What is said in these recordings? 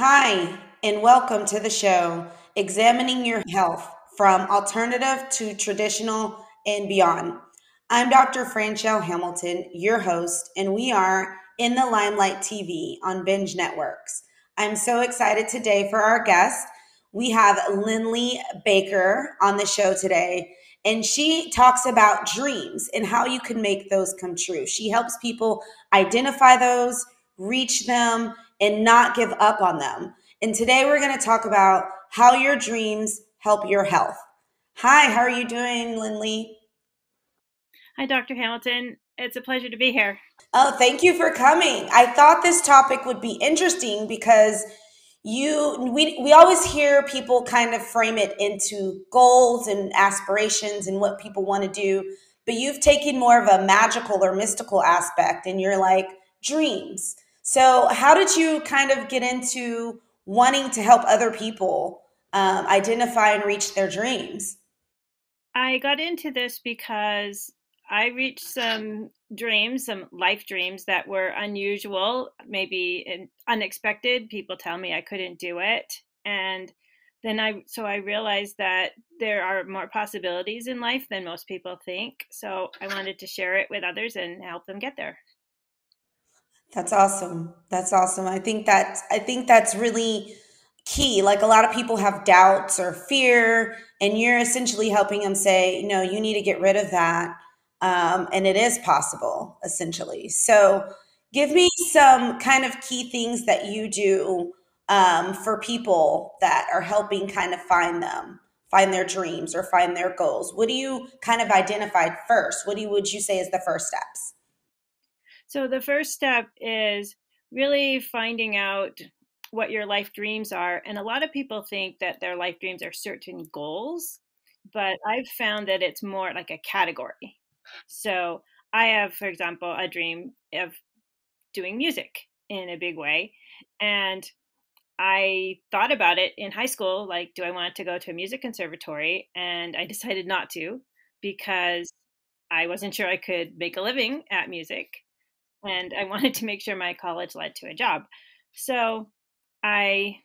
Hi, and welcome to the show, Examining Your Health from Alternative to Traditional and Beyond. I'm Dr. Franchell Hamilton, your host, and we are in the Limelight TV on Binge Networks. I'm so excited today for our guest. We have Linley Baker on the show today, and she talks about dreams and how you can make those come true. She helps people identify those, reach them, and not give up on them. And today we're going to talk about how your dreams help your health. Hi, how are you doing, Linley? Hi, Dr. Hamilton. It's a pleasure to be here. Oh, thank you for coming. I thought this topic would be interesting because we always hear people kind of frame it into goals and aspirations and what people want to do, but you've taken more of a magical or mystical aspect and you're like dreams. So, how did you kind of get into wanting to help other people identify and reach their dreams? I got into this because I reached some dreams, some life dreams that were unusual, maybe unexpected. People tell me I couldn't do it. And then I realized that there are more possibilities in life than most people think. So I wanted to share it with others and help them get there. That's awesome. That's awesome. I think that's really key. Like a lot of people have doubts or fear, and you're essentially helping them say, no, you need to get rid of that. And it is possible, essentially. So, give me some kind of key things that you do for people that are helping kind of find their dreams or find their goals. What do you kind of identify first? Would you say is the first steps? So the first step is really finding out what your life dreams are. And a lot of people think that their life dreams are certain goals, but I've found that it's more like a category. So I have, for example, a dream of doing music in a big way. And I thought about it in high school, like, do I want to go to a music conservatory? And I decided not to because I wasn't sure I could make a living at music and I wanted to make sure my college led to a job. So I,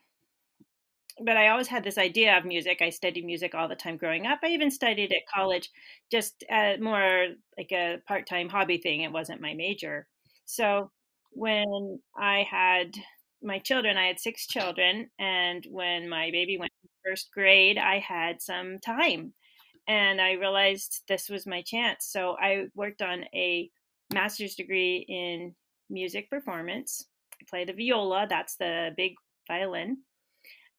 but I always had this idea of music. I studied music all the time growing up. I even studied at college, just more like a part time hobby thing. It wasn't my major. So when I had my children, I had six children. And when my baby went to first grade, I had some time and I realized this was my chance. So I worked on a master's degree in music performance. I play the viola, that's the big violin.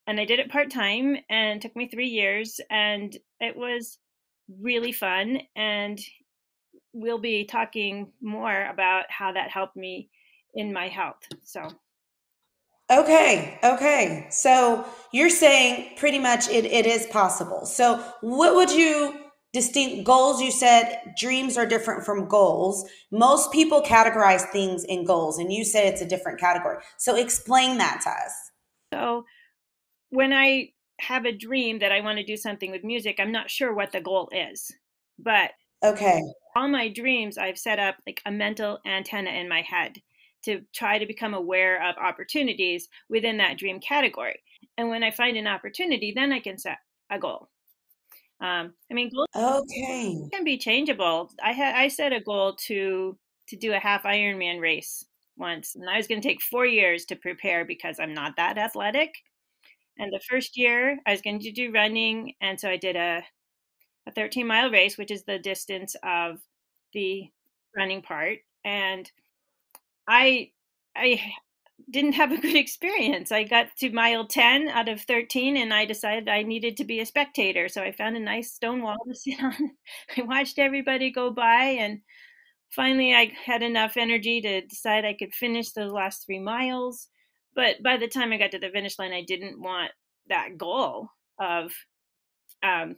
And I did it part time and it took me 3 years. And it was really fun. And we'll be talking more about how that helped me in my health. So Okay, okay. So you're saying pretty much it is possible. So what would you distinct goals? You said dreams are different from goals. Most people categorize things in goals, and you said it's a different category. So explain that to us. so when I have a dream that I want to do something with music, I'm not sure what the goal is. But Okay. all my dreams, I've set up like a mental antenna in my head to try to become aware of opportunities within that dream category. And when I find an opportunity, then I can set a goal. Goals Okay. can be changeable. I set a goal to do a half Ironman race once, and I was going to take 4 years to prepare because I'm not that athletic. And the first year, I was going to do running, and so I did a 13-mile race, which is the distance of the running part. And I I didn't have a good experience. I got to mile 10 out of 13 and I decided I needed to be a spectator. So I found a nice stone wall to sit on. I watched everybody go by and finally I had enough energy to decide I could finish those last 3 miles. But by the time I got to the finish line, I didn't want that goal of um,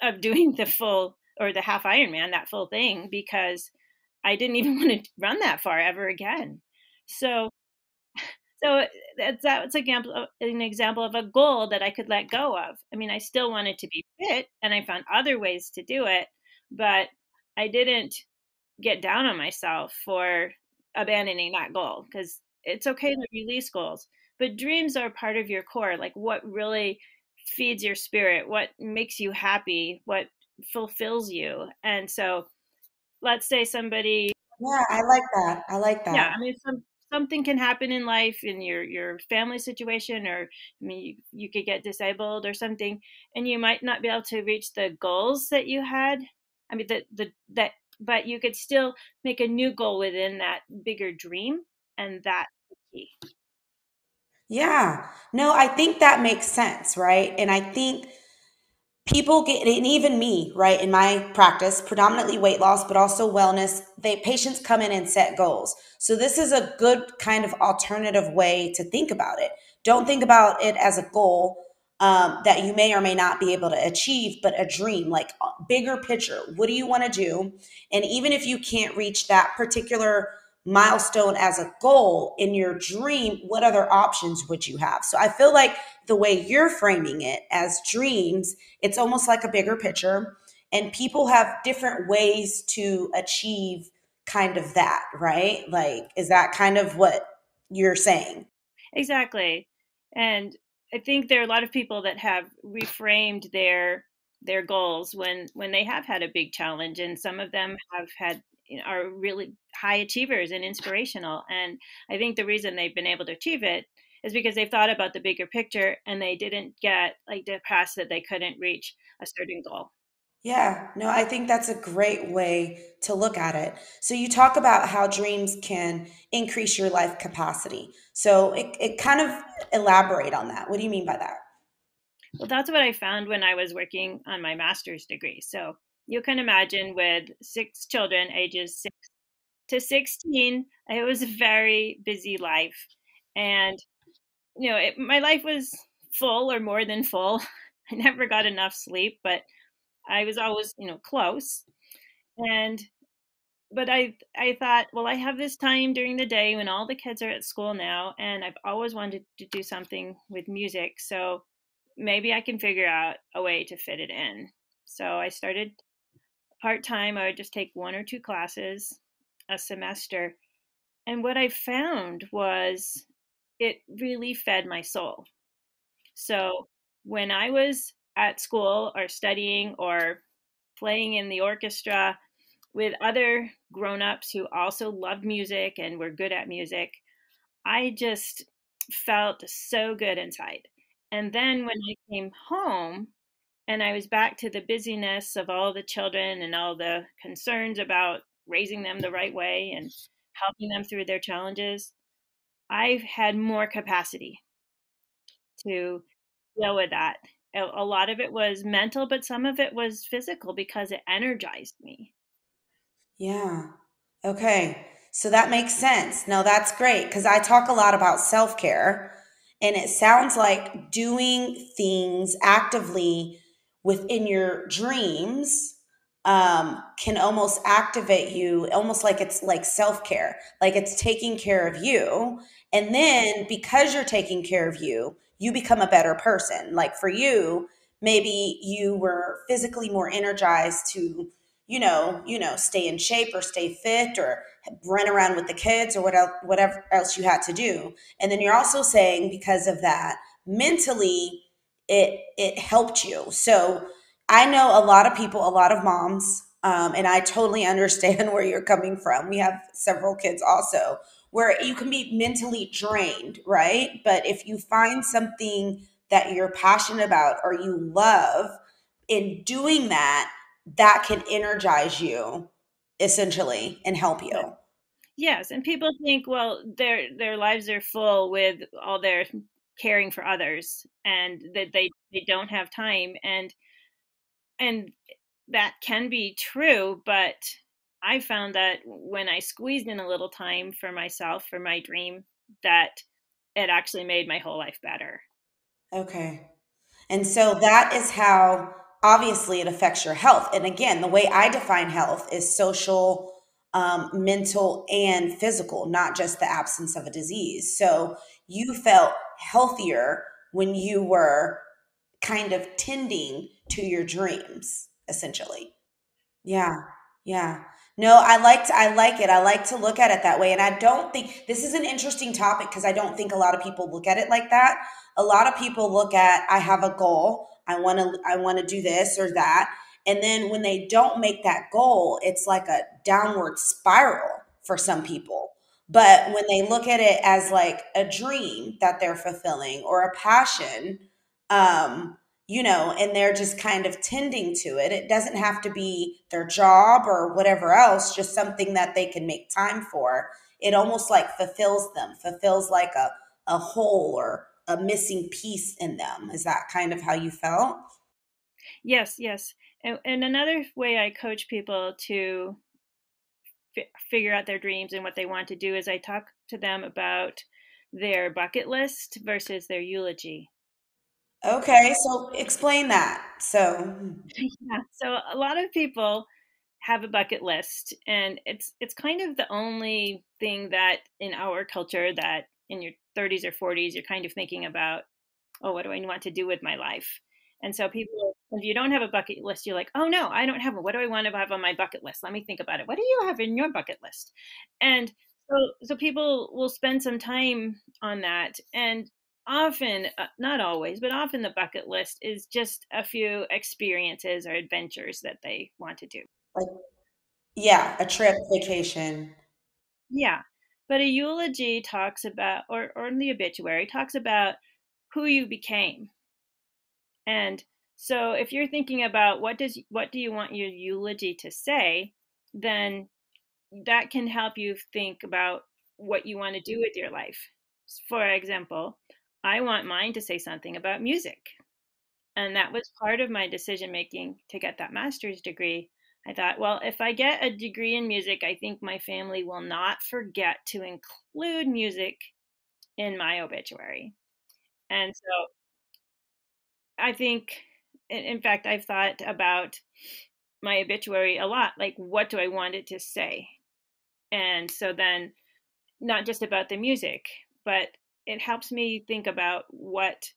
of doing the full or the half Ironman, that full thing, because I didn't even want to run that far ever again. So, so that's an example of a goal that I could let go of. I mean, I still wanted to be fit, and I found other ways to do it, but I didn't get down on myself for abandoning that goal because it's okay to release goals. but dreams are part of your core, like what really feeds your spirit, what makes you happy, what fulfills you. And so let's say somebody, Yeah, I like that. I like yeah, that. I mean, something can happen in life, in your family situation, or I mean, you could get disabled or something, and you might not be able to reach the goals that you had. I mean, that, but you could still make a new goal within that bigger dream, and that's the key. Yeah. No, I think that makes sense, right? And I think people get, and even me, right, in my practice, predominantly weight loss, but also wellness, they patients come in and set goals. So this is a good kind of alternative way to think about it. Don't think about it as a goal that you may or may not be able to achieve, but a dream, like bigger picture. What do you want to do? And even if you can't reach that particular milestone as a goal in your dream, what other options would you have? So I feel like the way you're framing it as dreams, it's almost like a bigger picture, and people have different ways to achieve kind of that, right? Like, is that kind of what you're saying? Exactly. And I think there are a lot of people that have reframed their goals when they have had a big challenge, and some of them have had, are really high achievers and inspirational. And I think the reason they've been able to achieve it is because they've thought about the bigger picture, and they didn't get like depressed that they couldn't reach a certain goal. Yeah, no, I think that's a great way to look at it. So you talk about how dreams can increase your life capacity. So it kind of elaborate on that. What do you mean by that? Well, that's what I found when I was working on my master's degree. So you can imagine, with six children ages 6 to 16, it was a very busy life. And, my life was full, or more than full. I never got enough sleep, but I was always, close. And, but I thought, well, I have this time during the day when all the kids are at school now, and I've always wanted to do something with music. So maybe I can figure out a way to fit it in. So I started part time. I would just take one or two classes a semester. And what I found was it really fed my soul. So when I was at school or studying or playing in the orchestra with other grown-ups who also loved music and were good at music, I just felt so good inside. And then when I came home and I was back to the busyness of all the children and all the concerns about raising them the right way and helping them through their challenges, I've had more capacity to deal with that. A lot of it was mental, but some of it was physical because it energized me. Yeah. Okay. So that makes sense. No, that's great because I talk a lot about self care, and it sounds like doing things actively within your dreams can almost activate you, almost like it's like self care, like it's taking care of you. And then because you're taking care of you, you become a better person. Like for you, maybe you were physically more energized to stay in shape or stay fit or run around with the kids or whatever else you had to do. And then you're also saying because of that, mentally, it helped you. So I know a lot of people, a lot of moms, and I totally understand where you're coming from. We have several kids also where you can be mentally drained, right? But if you find something that you're passionate about or you love, in doing that, that can energize you essentially and help Yeah. you. Yes, and people think, well, their lives are full with all their caring for others, and that they don't have time, and that can be true, but I found that when I squeezed in a little time for myself, for my dream, that it actually made my whole life better. Okay. And so that is how obviously it affects your health. And again, the way I define health is social, mental, and physical, not just the absence of a disease. So you felt healthier when you were kind of tending to your dreams, essentially. Yeah. Yeah. No, I like it. I like to look at it that way. And I don't think this is an interesting topic because I don't think a lot of people look at it like that. A lot of people look at I have a goal. I want to do this or that. And then when they don't make that goal, it's like a downward spiral for some people. But when they look at it as like a dream that they're fulfilling or a passion, um, and they're just kind of tending to it. It doesn't have to be their job or whatever else, just something that they can make time for. It almost like fulfills them, fulfills like a hole or a missing piece in them. Is that kind of how you felt? Yes, yes. And another way I coach people to figure out their dreams and what they want to do is I talk to them about their bucket list versus their eulogy. Okay, so explain that. So, Yeah. So a lot of people have a bucket list, and it's kind of the only thing that in our culture that in your 30s or 40s you're kind of thinking about, oh, what do I want to do with my life? And so people, if you don't have a bucket list, you're like, oh no, I don't have one. What do I want to have on my bucket list? Let me think about it. What do you have in your bucket list? And so people will spend some time on that. And often, not always, but often the bucket list is just a few experiences or adventures that they want to do. like, yeah, a trip, vacation. Yeah. But a eulogy talks about, or the obituary talks about who you became. And so if you're thinking about what do you want your eulogy to say, then that can help you think about what you want to do with your life. For example, I want mine to say something about music. And that was part of my decision making to get that master's degree. I thought, well, if I get a degree in music, I think my family will not forget to include music in my obituary. And so I think, in fact, I've thought about my obituary a lot. Like, what do I want it to say? And so then, not just about the music, but it helps me think about what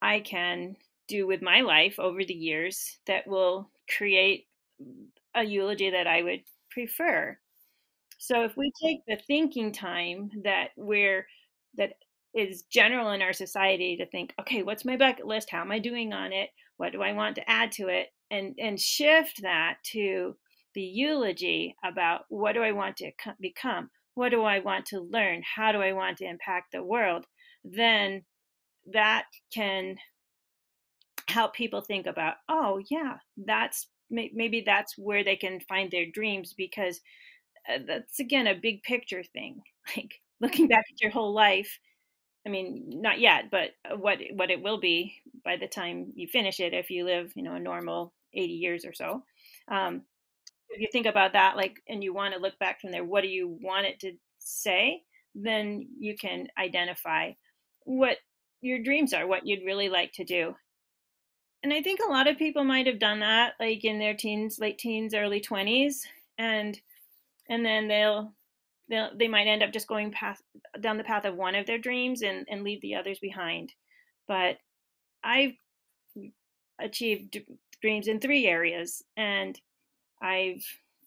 I can do with my life over the years that will create a eulogy that I would prefer. So if we take the thinking time that is general in our society to think, okay, what's my bucket list? How am I doing on it? What do I want to add to it? And shift that to the eulogy about what do I want to become? What do I want to learn? How do I want to impact the world? Then that can help people think about, oh yeah, that's maybe that's where they can find their dreams, because that's again a big picture thing. Like looking back at your whole life, I mean, not yet, but what it will be by the time you finish it, if you live, a normal 80 years or so. um, if you think about that, like, and you want to look back from there, what do you want it to say? Then you can identify what your dreams are, what you'd really like to do. And I think a lot of people might have done that, like in their teens, late teens, early 20s, and then they might end up just going down the path of one of their dreams and leave the others behind. But I've achieved dreams in three areas, and I've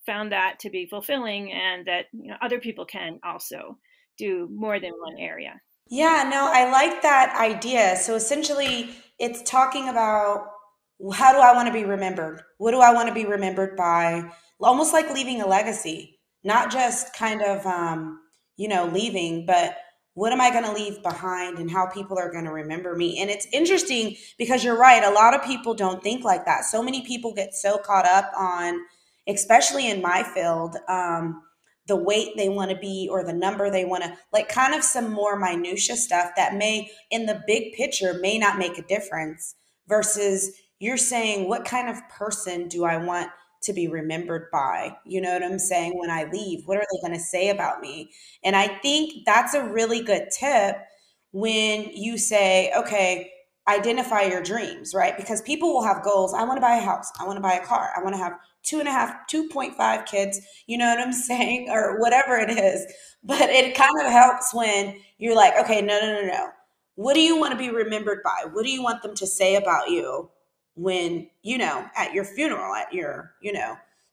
found that to be fulfilling, and that other people can also do more than one area. Yeah, no, I like that idea. So essentially, it's talking about how do I want to be remembered? What do I want to be remembered by? Almost like leaving a legacy, not just kind of, leaving, but what am I going to leave behind and how people are going to remember me? And it's interesting because you're right. A lot of people don't think like that. So many people get so caught up on, especially in my field, the weight they want to be or the number they want to, like, kind of some more minutia stuff that may in the big picture may not make a difference, versus you're saying what kind of person do I want to be remembered by? You know what I'm saying? When I leave, what are they going to say about me? And I think that's a really good tip when you say, okay, identify your dreams, right? Because people will have goals. I want to buy a house, I want to buy a car, I want to have 2.5, 2.5 kids, you know what I'm saying? Or whatever it is. But it kind of helps when you're like, okay, no, no, no, no. What do you want to be remembered by? What do you want them to say about you when, at your funeral, at your.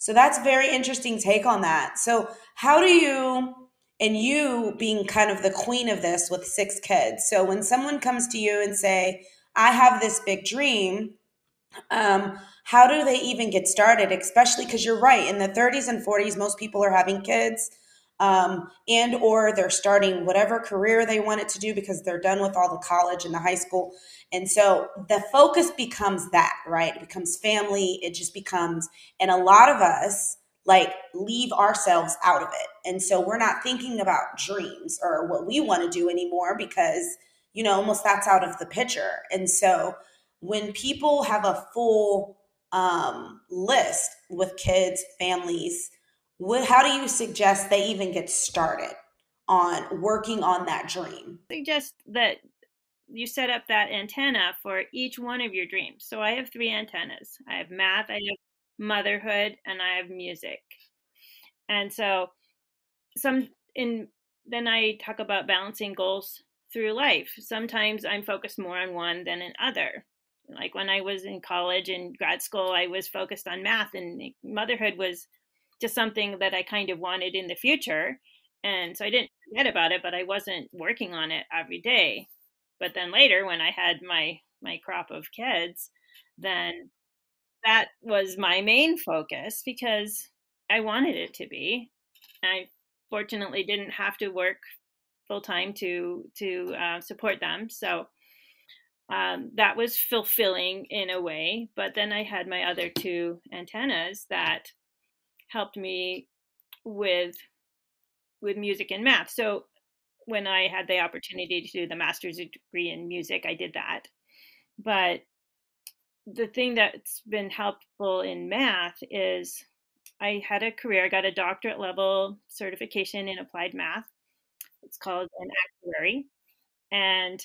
So that's very interesting take on that. So how do you, and you being kind of the queen of this with 6 kids, so when someone comes to you and say, I have this big dream, how do they even get started? Especially because you're right, in the 30s and 40s, most people are having kids, and or they're starting whatever career they wanted to do because they're done with all the college and the high school. And so the focus becomes that, right? It becomes family. It just becomes, and a lot of us like leave ourselves out of it. And so we're not thinking about dreams or what we want to do anymore because, almost that's out of the picture. And so when people have a full list with kids, families, how do you suggest they even get started on working on that dream? Suggest that you set up that antenna for each one of your dreams. So I have 3 antennas. I have math, I have motherhood, and I have music. And so some in then I talk about balancing goals through life. Sometimes I'm focused more on one than an other. Like when I was in college and grad school, I was focused on math, and motherhood was just something that I kind of wanted in the future. And so I didn't forget about it, but I wasn't working on it every day. But then later, when I had my crop of kids, then that was my main focus because I wanted it to be. I fortunately didn't have to work full time to support them, so that was fulfilling in a way. But then I had my other 2 antennas that helped me with music and math. So when I had the opportunity to do the master's degree in music, I did that. But the thing that's been helpful in math is I had a career, I got a doctorate level certification in applied math. It's called an actuary. And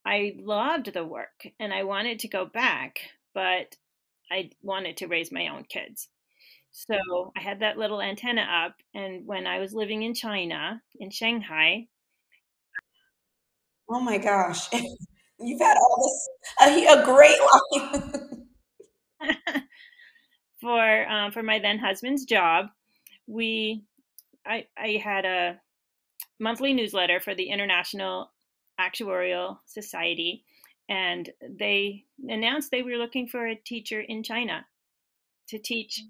I loved the work and I wanted to go back, but I wanted to raise my own kids. So I had that little antenna up. And when I was living in China, in Shanghai, Oh my gosh. You've had all this, a great life. for my then husband's job, we I had a monthly newsletter for the International Actuarial Society, and they announced they were looking for a teacher in China to teach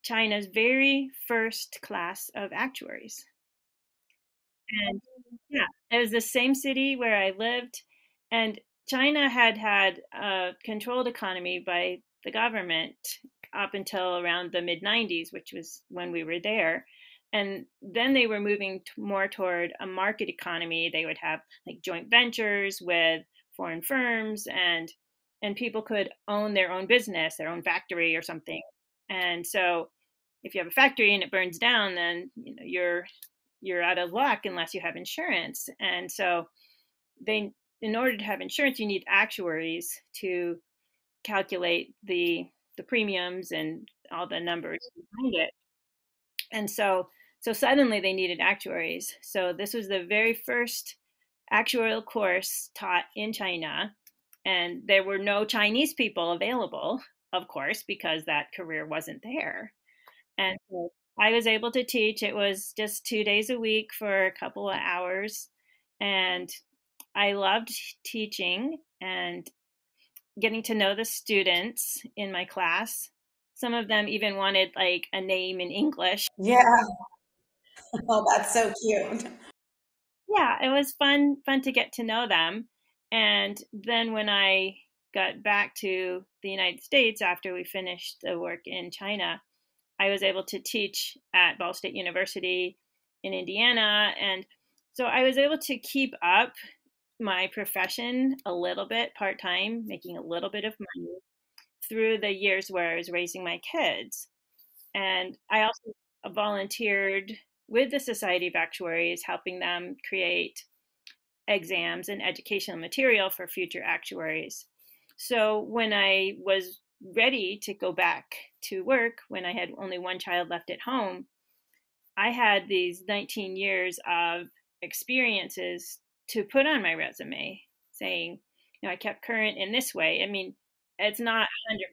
China's very first class of actuaries. And yeah, it was the same city where I lived, and China had had a controlled economy by the government up until around the mid 90s, which was when we were there. And then they were moving more toward a market economy. They would have like joint ventures with foreign firms, and people could own their own business, their own factory or something. And so if you have a factory and it burns down, then you're out of luck unless you have insurance. And so they, in order to have insurance, you need actuaries to calculate the premiums and all the numbers behind it. And so suddenly they needed actuaries. So this was the very first actuarial course taught in China, and there were no Chinese people available, of course, because that career wasn't there. And so I was able to teach. It was just 2 days a week for a couple of hours. And I loved teaching and getting to know the students in my class. Some of them even wanted like a name in English. Yeah. Oh, that's so cute. Yeah, it was fun to get to know them. And then when I got back to the United States after we finished the work in China, I was able to teach at Ball State University in Indiana. And so I was able to keep up my profession a little bit part time, making a little bit of money through the years where I was raising my kids. And I also volunteered with the Society of Actuaries, helping them create exams and educational material for future actuaries. So when I was ready to go back to work, when I had only one child left at home, I had these 19 years of experiences to put on my resume saying, I kept current in this way. I mean, it's not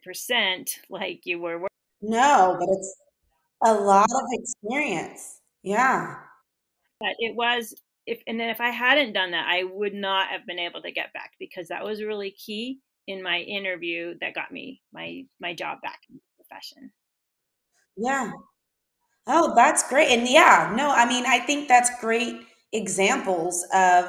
100% like you were working No, but it's a lot of experience. Yeah. But it was, if and then if I hadn't done that, I would not have been able to get back, because that was really key in my interview that got me my job back in the profession. Yeah. Oh, that's great. And yeah, no, I mean, I think that's great examples of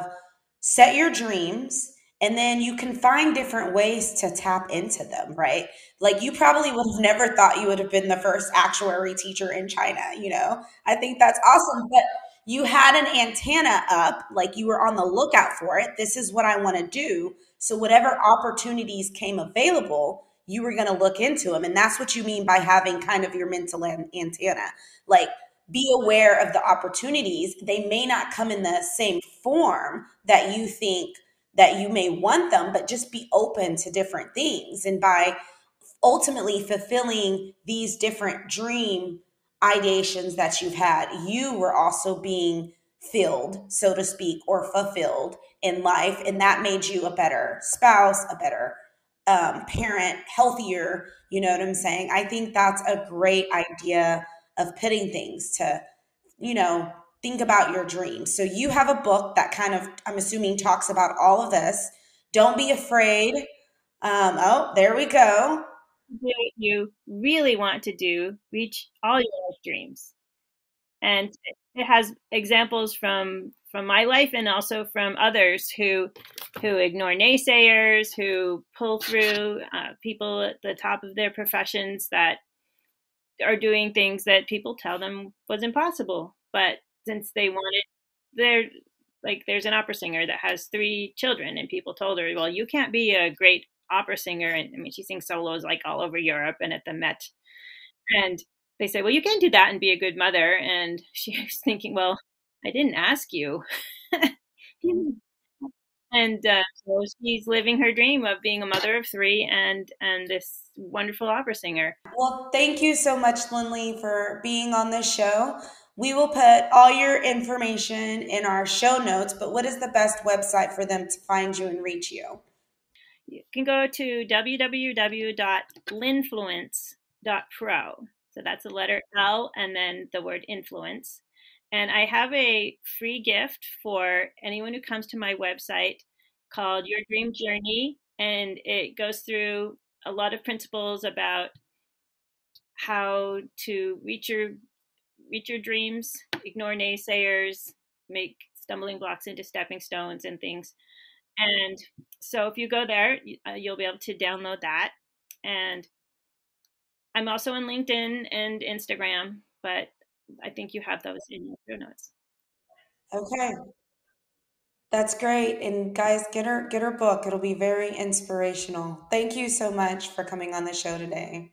set your dreams and then you can find different ways to tap into them, right? Like you probably would have never thought you would have been the first actuary teacher in China, you know? I think that's awesome. But you had an antenna up, like you were on the lookout for it. This is what I want to do. So whatever opportunities came available, you were going to look into them. And that's what you mean by having kind of your mental antenna. Like be aware of the opportunities. They may not come in the same form that you think that you may want them, but just be open to different things. And by ultimately fulfilling these different dream ideations that you've had, you were also being filled, so to speak, or fulfilled in life. And that made you a better spouse, a better parent, healthier. You know what I'm saying? I think that's a great idea of putting things to, you know, think about your dreams. So you have a book that kind of, I'm assuming, talks about all of this. Don't be afraid. Oh, there we go. Do what you really want to do, reach all your life dreams. And it has examples from my life and also from others who ignore naysayers, who pull through, people at the top of their professions that are doing things that people tell them was impossible. But since they wanted, they're like, there's an opera singer that has 3 children, and people told her, well, you can't be a great opera singer. And I mean, she sings solos like all over Europe and at the Met. And they said, well, you can't do that and be a good mother. And she was thinking, well, I didn't ask you. And so she's living her dream of being a mother of 3 and this wonderful opera singer. Well, thank you so much, Linley, for being on this show. We will put all your information in our show notes, but what is the best website for them to find you and reach you? You can go to www.linfluence.pro. So that's the letter L and then the word influence. And I have a free gift for anyone who comes to my website called Your Dream Journey. And it goes through a lot of principles about how to reach your dreams, ignore naysayers, make stumbling blocks into stepping stones and things. And so if you go there, you'll be able to download that. And I'm also on LinkedIn and Instagram, but I think you have those in your show notes. Okay, that's great. And guys, get her book. It'll be very inspirational. Thank you so much for coming on the show today.